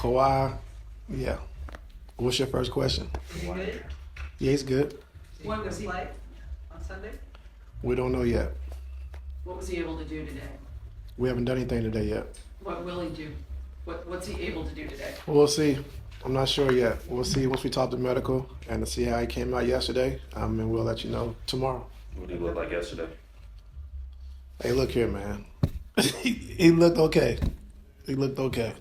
Kawhi, yeah. What's your first question? Is he good? Yeah, he's good. When was he play? On Sunday? We don't know yet. What was he able to do today? We haven't done anything today yet. What will he do? What's he able to do today? We'll see. I'm not sure yet. We'll see once we talk to medical and to see how he came out yesterday, and we'll let you know tomorrow. What did he look like yesterday? Hey, look here, man. He looked okay. He looked okay.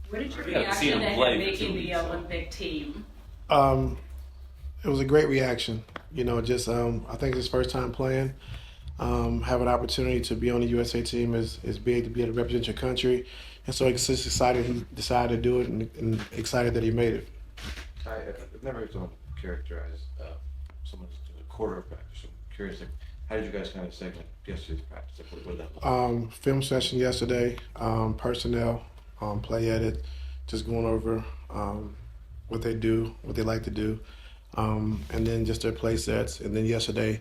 What did your We haven't seen reaction him to play him for 2 making the weeks, so. Olympic team? It was a great reaction. You know, just I think it's his first time playing. Have an opportunity to be on the USA team is big, to be able to represent your country. And so he's just excited he decided to do it and excited that he made it. I've never heard someone characterize someone's quarter of practice. So I'm curious, like, how did you guys kind of segment yesterday's practice? Like, what did that look like? Film session yesterday, personnel, play edit, just going over what they do, what they like to do, and then just their play sets. And then yesterday,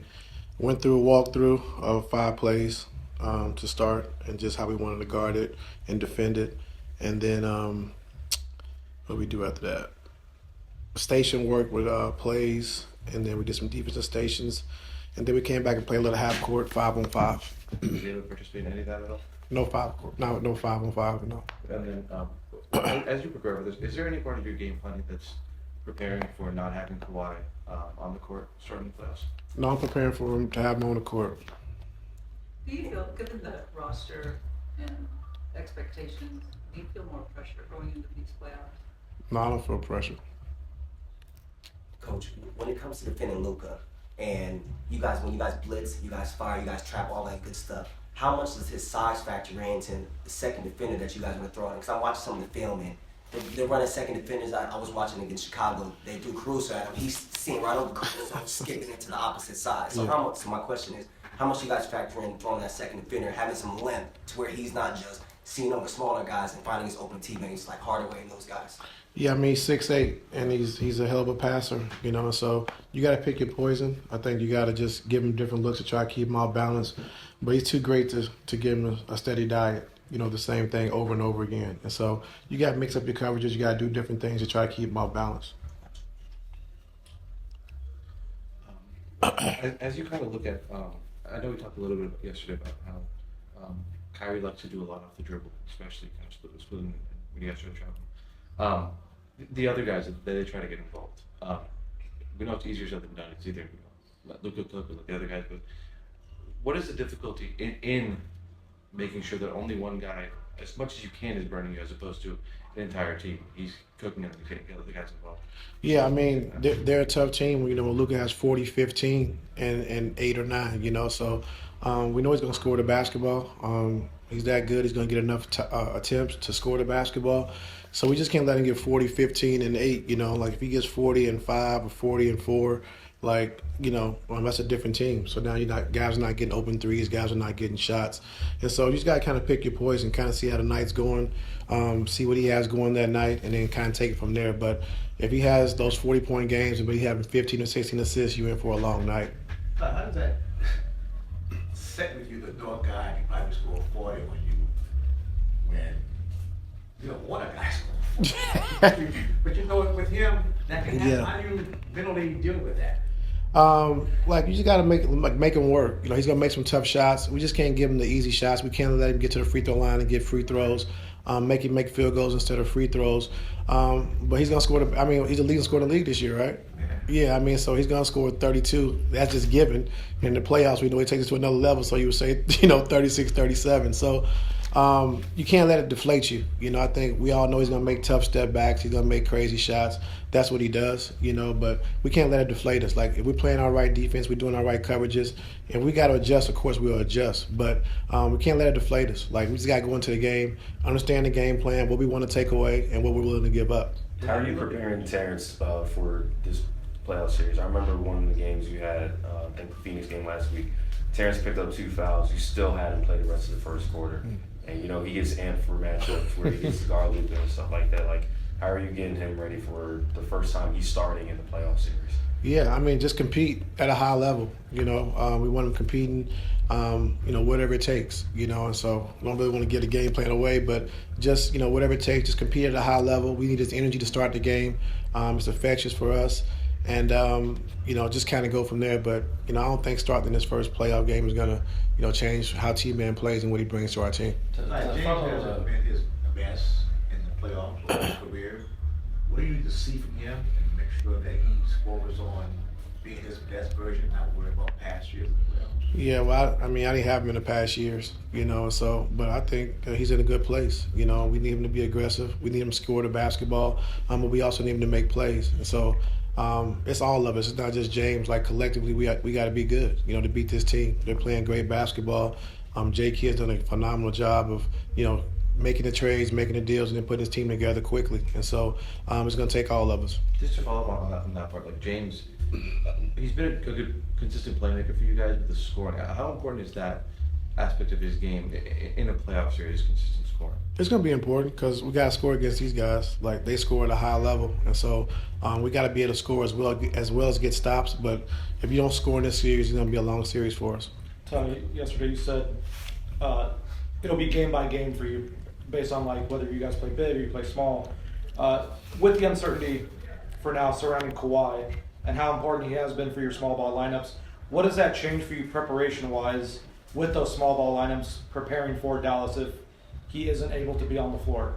went through a walkthrough of 5 plays to start, and just how we wanted to guard it and defend it. And then what we do after that? Station work with plays, and then we did some defensive stations. And then we came back and played a little half court, 5-on-5. Was he able to participate in any of that at all? No 5-on-5, no. And then, as you prepare for this, is there any part of your game planning that's preparing for not having Kawhi on the court starting the playoffs? No, I'm preparing for him to have him on the court. Do you feel, given the roster and expectations, do you feel more pressure going into these playoffs? No, I don't feel pressure. Coach, when it comes to defending Luka, and when you guys blitz, you guys fire, you guys trap, all that good stuff, how much does his size factor into the second defender that you guys want to throw in? Because I'm watching some of the film, and they're running second defenders. I was watching against Chicago. They threw Caruso at him. He's seeing right over Caruso, skipping into the opposite side. So So my question is, how much you guys factor in throwing that second defender, having some length to where he's not just seeing over smaller guys and finding his open teammates like Hardaway and those guys? Yeah, I mean, he's 6'8", and he's a hell of a passer, you know, so you got to pick your poison. I think you got to just give him different looks to try to keep him off balance. But he's too great to give him a steady diet, you know, the same thing over and over again. And so you got to mix up your coverages. You got to do different things to try to keep him off balance. As you kind of look at, I know we talked a little bit yesterday about how Kyrie likes to do a lot off the dribble, especially kind of splitting when you guys try to trap him. The other guys, they try to get involved. We know it's easier said than done. It's either Luka, like the other guys, but what is the difficulty in making sure that only one guy, as much as you can, is burning you, as opposed to an entire team? He's cooking and you can't get other guys involved. Yeah, I mean, they're a tough team. You know, when Luka has 40, 15, and 8 or 9, you know, so we know he's going to score the basketball. He's that good. He's going to get enough attempts to score the basketball. So we just can't let him get 40, 15, and 8, you know. Like, if he gets 40 and 5 or 40 and 4, like, you know, that's a different team. So now guys are not getting open threes, guys are not getting shots. And so you just got to kind of pick your poison, kind of see how the night's going, see what he has going that night, and then kind of take it from there. But if he has those 40-point games, but he's having 15 or 16 assists, you're in for a long night. How does that set with you, the dog guy, and probably score 40 when you don't want a guy score 40. But you know, with him, that can happen. Yeah. How do you mentally deal with that? Like, you just got to make him work. You know, he's going to make some tough shots. We just can't give him the easy shots. We can't let him get to the free throw line and get free throws. Make him make field goals instead of free throws. But he's going to score he's the leading scorer in the league this year, right? Yeah, I mean, so he's going to score 32. That's just given. In the playoffs, we know he takes it to another level, so you would say, 36, 37. So you can't let it deflate you. You know, I think we all know he's going to make tough step backs. He's going to make crazy shots. That's what he does, you know, but we can't let it deflate us. Like, if we're playing our right defense, we're doing our right coverages, and we got to adjust, of course we'll adjust, but we can't let it deflate us. Like, we just got to go into the game, understand the game plan, what we want to take away, and what we're willing to give up. How are you preparing Terance for this playoff series? I remember one of the games you had, I think the Phoenix game last week, Terance picked up 2 fouls. You still had him play the rest of the first quarter. And, you know, he gets amped for matchups where he gets to guard Luka and stuff like that. Like, how are you getting him ready for the first time he's starting in the playoff series? Yeah, I mean, just compete at a high level. We want them competing, whatever it takes. And so we don't really want to get the game plan away, but just whatever it takes, just compete at a high level. We need this energy to start the game. It's infectious for us, and just kind of go from there. But I don't think starting this first playoff game is gonna change how T-Man plays and what he brings to our team. Like James has been his best in the playoffs of his career. What do you need to see from him and make sure that he scores on being his best version, not worry about past years in the playoffs? Yeah, well, I didn't have him in the past years, but I think he's in a good place. We need him to be aggressive. We need him to score the basketball, but we also need him to make plays. And so it's all of us. It's not just James. Like, collectively, we got to be good, to beat this team. They're playing great basketball. Jay Kidd's done a phenomenal job of, making the trades, making the deals, and then putting his team together quickly. And so it's going to take all of us. Just to follow up on that part, like James, he's been a good, consistent playmaker for you guys with the scoring. How important is that aspect of his game in a playoff series, consistent scoring? It's going to be important because we got to score against these guys. Like, they score at a high level, and so we got to be able to score as well as get stops. But if you don't score in this series, it's going to be a long series for us. Tony, yesterday you said it'll be game by game for you, based on like whether you guys play big or you play small. With the uncertainty for now surrounding Kawhi and how important he has been for your small ball lineups, what does that change for you preparation-wise with those small ball lineups preparing for Dallas if he isn't able to be on the floor?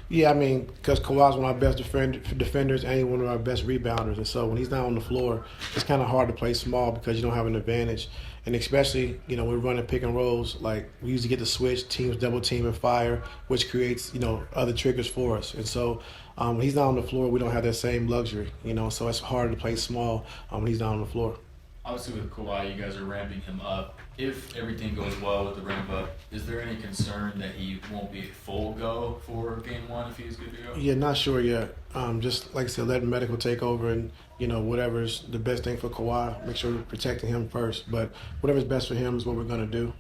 Yeah, because Kawhi's one of our best defenders and he's one of our best rebounders. And so when he's not on the floor, it's kind of hard to play small because you don't have an advantage. And especially, we're running pick and rolls, like we usually get the switch, teams double team and fire, which creates, other triggers for us. And so when he's not on the floor, we don't have that same luxury, so it's harder to play small when he's not on the floor. Obviously with Kawhi, you guys are ramping him up. If everything goes well with the ramp up, is there any concern that he won't be a full go for game one if he's good to go? Yeah, not sure yet. Just like I said, letting medical take over and, whatever's the best thing for Kawhi, make sure we're protecting him first. But whatever's best for him is what we're going to do.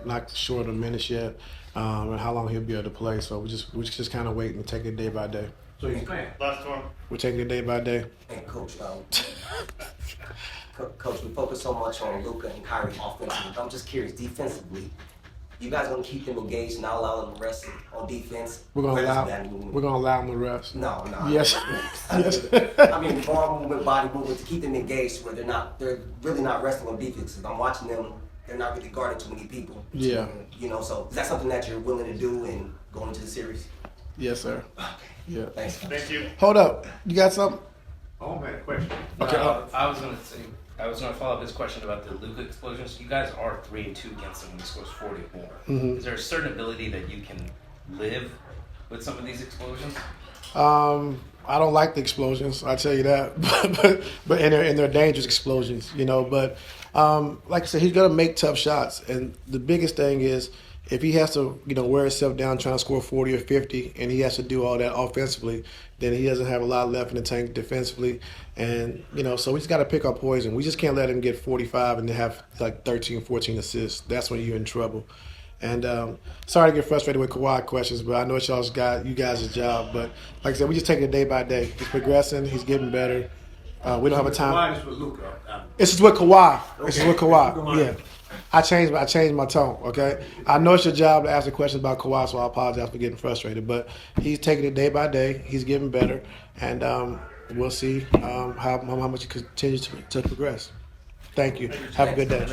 Not sure of the minutes yet and how long he'll be able to play. So we just kind of wait and take it day by day. So he's playing. Last one. We're taking it day by day. And Coach, Coach, we focus so much on Luka and Kyrie offensively. I'm just curious, defensively, you guys gonna keep them engaged and not allow them to rest on defense? We're gonna allow them to rest. No. Yes. Yes. Ball movement, body movement to keep them engaged where they're really not resting on defense. I'm watching them, they're not really guarding too many people. Yeah. So is that something that you're willing to do and going into the series? Yes, sir. Okay. Yeah. Thanks. Thank you. Hold up. You got something? Oh, man, question. Okay. I was gonna follow up his question about the Luka explosions. You guys are 3-2 against him when he scores 40 or more. Mm-hmm. Is there a certain ability that you can live with some of these explosions? I don't like the explosions. I tell you that, but and they're dangerous explosions, But like I said, he's gonna make tough shots, and the biggest thing is if he has to, wear himself down trying to score 40 or 50, and he has to do all that offensively, then he doesn't have a lot left in the tank defensively, and so we just got to pick our poison. We just can't let him get 45 and then have like 13, 14 assists. That's when you're in trouble. And sorry to get frustrated with Kawhi questions, but I know it's you guys' job. But like I said, we just take it day by day. He's progressing. He's getting better. We don't have a time. Kawhi is with Luka. This is with Kawhi. Okay. This is with Kawhi. Yeah. I changed my tone, okay? I know it's your job to ask the questions about Kawhi, so I apologize for getting frustrated. But he's taking it day by day. He's getting better. And we'll see how much he continues to progress. Thank you. Have a good day.